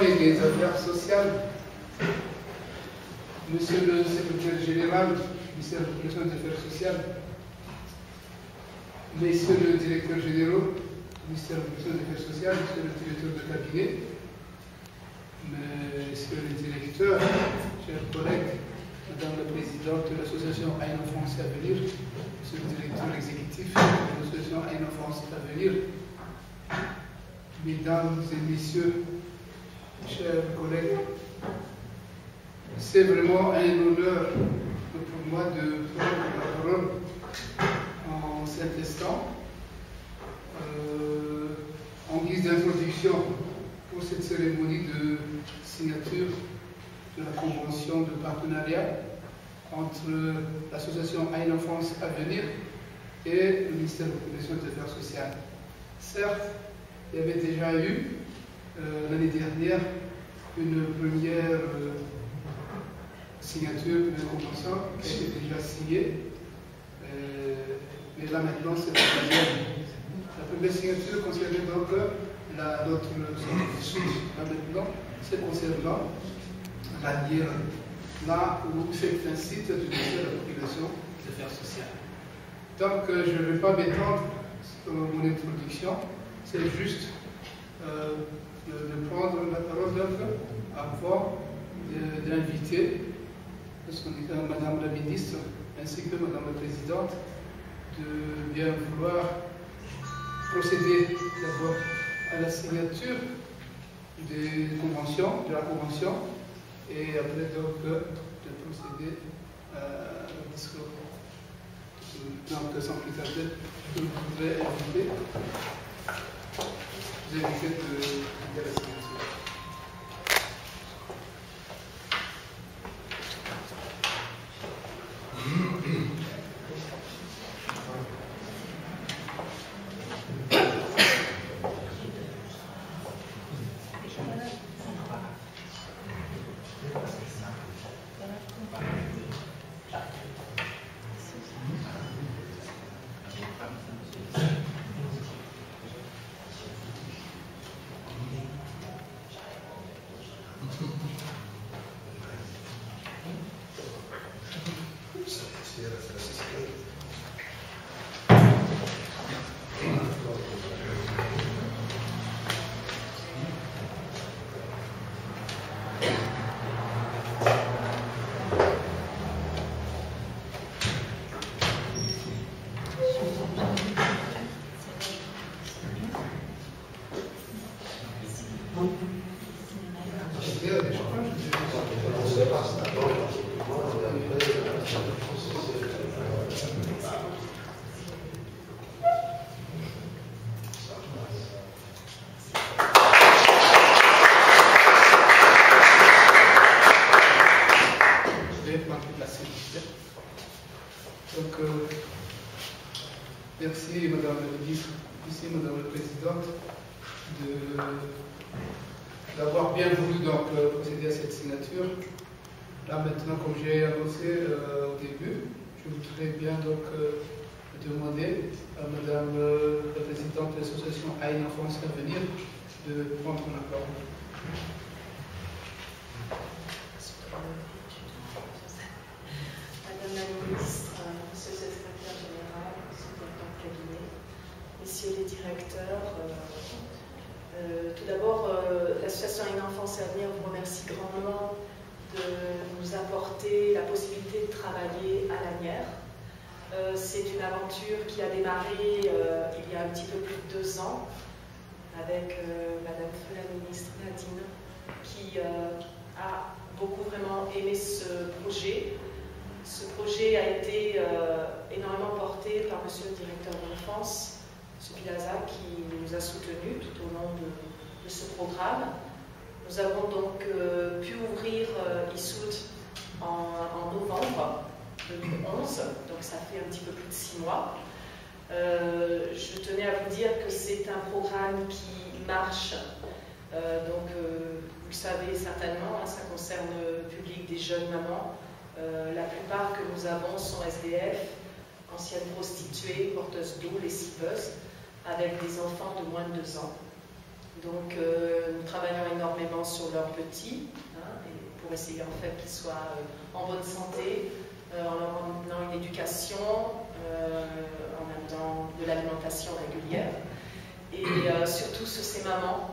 et des Affaires sociales, Monsieur le Secrétaire général du ministère de la Commission des Affaires sociales, Messieurs le Directeur général du ministère de la Commission des Affaires sociales, Monsieur le Directeur de cabinet, Messieurs les directeurs, chers collègues, Madame la Présidente de l'Association Aïn France Avenir, Monsieur le Directeur exécutif de l'Association Aïn France Avenir, Mesdames et Messieurs, chers collègues, c'est vraiment un honneur pour moi de prendre la parole en cet instant. En guise d'introduction pour cette cérémonie de signature de la convention de partenariat entre l'association Aïn France Avenir et le ministère de la Commission des Affaires sociales. Certes, il y avait déjà eu l'année dernière une première signature de convention qui a été déjà signée, mais là maintenant c'est la deuxième. La première signature concernait donc notre suite. Là maintenant, c'est concernant l'ANIR, là où c'est un site du ministère de la Population des Affaires sociales. Donc je ne vais pas m'étendre sur mon introduction, c'est juste de prendre la parole avant d'inviter Madame la Ministre ainsi que Madame la Présidente de bien vouloir procéder d'abord à la signature de la convention et après donc de procéder au discours. Donc sans plus tarder, je voudrais inviter de la signature. Merci Madame la Ministre, ici Madame la Présidente, d'avoir bien voulu donc procéder à cette signature. Là maintenant, comme j'ai annoncé au début, je voudrais bien donc demander à Madame la Présidente de l'association Aïn France Avenir de prendre la parole. Madame la Ministre, Monsieur le Secrétaire général, Monsieur le Directeur de cabinet, Messieurs les directeurs, tout d'abord, l'association Aïn France Avenir vous remercie grandement de nous apporter la possibilité de travailler à l'Anières. C'est une aventure qui a démarré il y a un petit peu plus de 2 ans avec Madame la Ministre Nadine qui a beaucoup vraiment aimé ce projet. Ce projet a été énormément porté par Monsieur le Directeur de l'Enfance, M. Pilaza, qui nous a soutenus tout au long de ce programme. Nous avons donc pu ouvrir ISOUD en novembre 2011, donc ça fait un petit peu plus de 6 mois. Je tenais à vous dire que c'est un programme qui marche, vous le savez certainement, hein, ça concerne le public des jeunes mamans. La plupart que nous avons sont SDF, anciennes prostituées, porteuses d'eau, lessiveuses, avec des enfants de moins de 2 ans. Donc nous travaillons énormément sur leurs petits, pour essayer en fait qu'ils soient en bonne santé, en leur emmenant une éducation, en amenant de l'alimentation régulière. Et surtout sur ces mamans,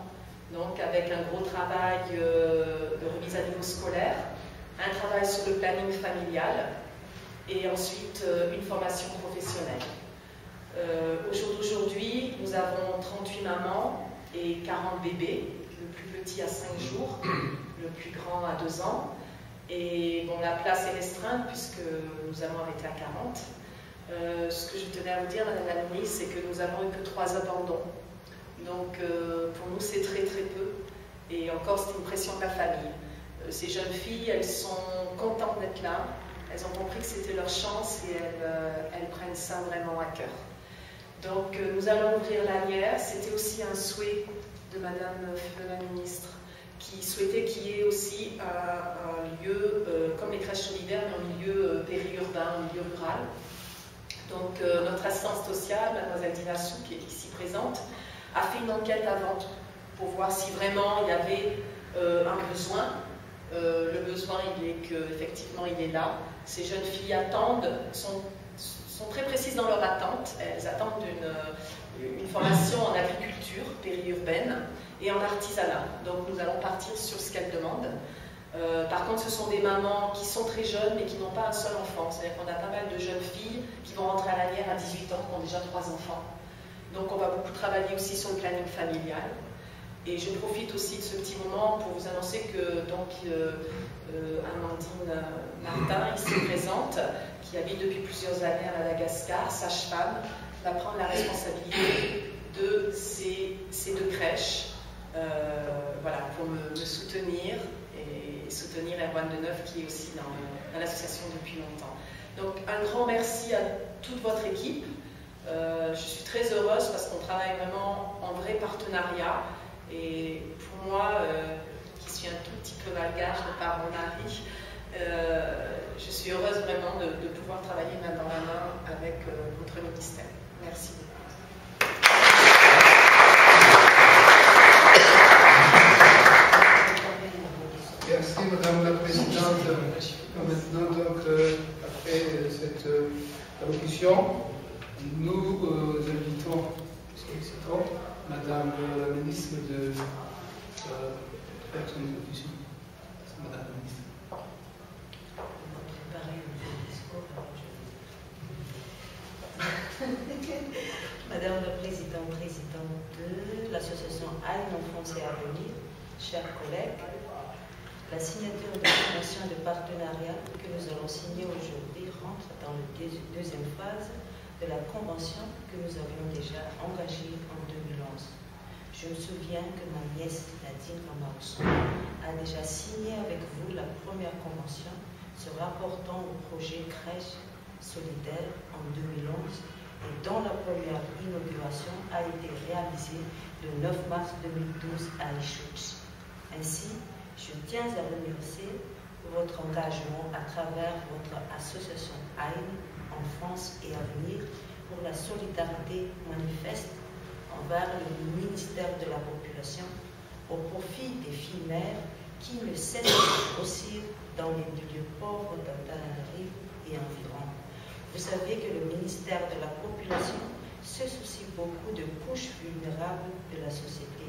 donc avec un gros travail de remise à niveau scolaire, un travail sur le planning familial et ensuite une formation professionnelle. Au jour d'aujourd'hui, nous avons 38 mamans et 40 bébés, le plus petit à 5 jours, le plus grand à 2 ans. Et bon, la place est restreinte puisque nous avons arrêté à 40. Ce que je tenais à vous dire, Madame la Ministre, c'est que nous avons eu que 3 abandons. Donc pour nous, c'est très très peu. Et encore, c'est une pression de la famille. Ces jeunes filles, elles sont contentes d'être là. Elles ont compris que c'était leur chance et elles prennent ça vraiment à cœur. Donc nous allons ouvrir l'Anière. C'était aussi un souhait de Madame la Ministre, qui souhaitait qu'il y ait aussi un lieu, comme les crèches solidaires, mais en milieu périurbain, en milieu rural. Donc notre assistante sociale, Mademoiselle Dinassou, qui est ici présente, a fait une enquête avant pour voir si vraiment il y avait un besoin. Le besoin, il est qu'effectivement, il est là. Ces jeunes filles attendent, sont très précises dans leur attente. Elles attendent une formation en agriculture périurbaine et en artisanat. Donc nous allons partir sur ce qu'elles demandent. Par contre, ce sont des mamans qui sont très jeunes mais qui n'ont pas un seul enfant. C'est-à-dire qu'on a pas mal de jeunes filles qui vont rentrer à l'Anière à 18 ans, qui ont déjà 3 enfants. Donc on va beaucoup travailler aussi sur le planning familial. Et je profite aussi de ce petit moment pour vous annoncer que donc, Amandine Martin, ici présente, qui habite depuis plusieurs années à Madagascar, sage-femme, va prendre la responsabilité de ces 2 crèches, voilà, pour me soutenir et soutenir Erwan Deneuve qui est aussi dans l'association depuis longtemps. Donc un grand merci à toute votre équipe. Je suis très heureuse parce qu'on travaille vraiment en vrai partenariat. Et pour moi, qui suis un tout petit peu malgache de par mon mari, je suis heureuse vraiment de pouvoir travailler main dans la main avec votre ministère. Merci beaucoup. Merci Madame la Présidente. Maintenant, donc, après cette allocution, nous invitons, Madame la Ministre de faire son allocution. Madame la Ministre. Madame la Présidente de l'association AIN Enfance et Avenir, chers collègues, la signature de la convention de partenariat que nous allons signer aujourd'hui rentre dans la deuxième phase de la convention que nous avions déjà engagée en 2011. Je me souviens que ma nièce Nadine Ramaousson a déjà signé avec vous la première convention se rapportant au projet crèche solidaire en 2011 et dont la première inauguration a été réalisée le 9 mars 2012 à Ichouch. Ainsi, je tiens à remercier votre engagement à travers votre association AIN, Enfance et Avenir, pour la solidarité manifeste envers le ministère de la Population au profit des filles mères qui ne cessent de grossir dans les milieux pauvres d'Antananarivo et environ. Vous savez que le ministère de la Population se soucie beaucoup de couches vulnérables de la société.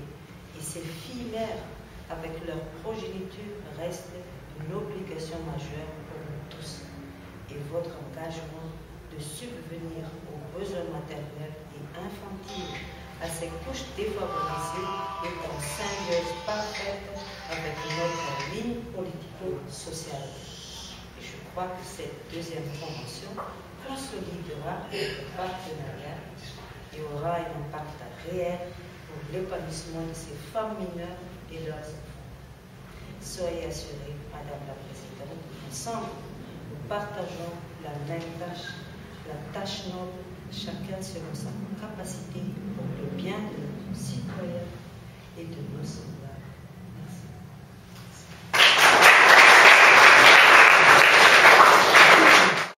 Et ces filles mères, avec leur progéniture, restent une obligation majeure pour nous tous. Et votre engagement de subvenir aux besoins maternels et infantiles à ces couches défavorisées est en symbiose parfaite avec notre ligne politico-sociale. Et je crois que cette deuxième convention consolidera notre partenariat et aura un impact réel pour l'épanouissement de ces femmes mineures et leurs enfants. Soyez assurés, Madame la Présidente, ensemble, nous partageons la même tâche, la tâche noble, chacun selon sa capacité pour le bien de nos citoyens et de nos enfants.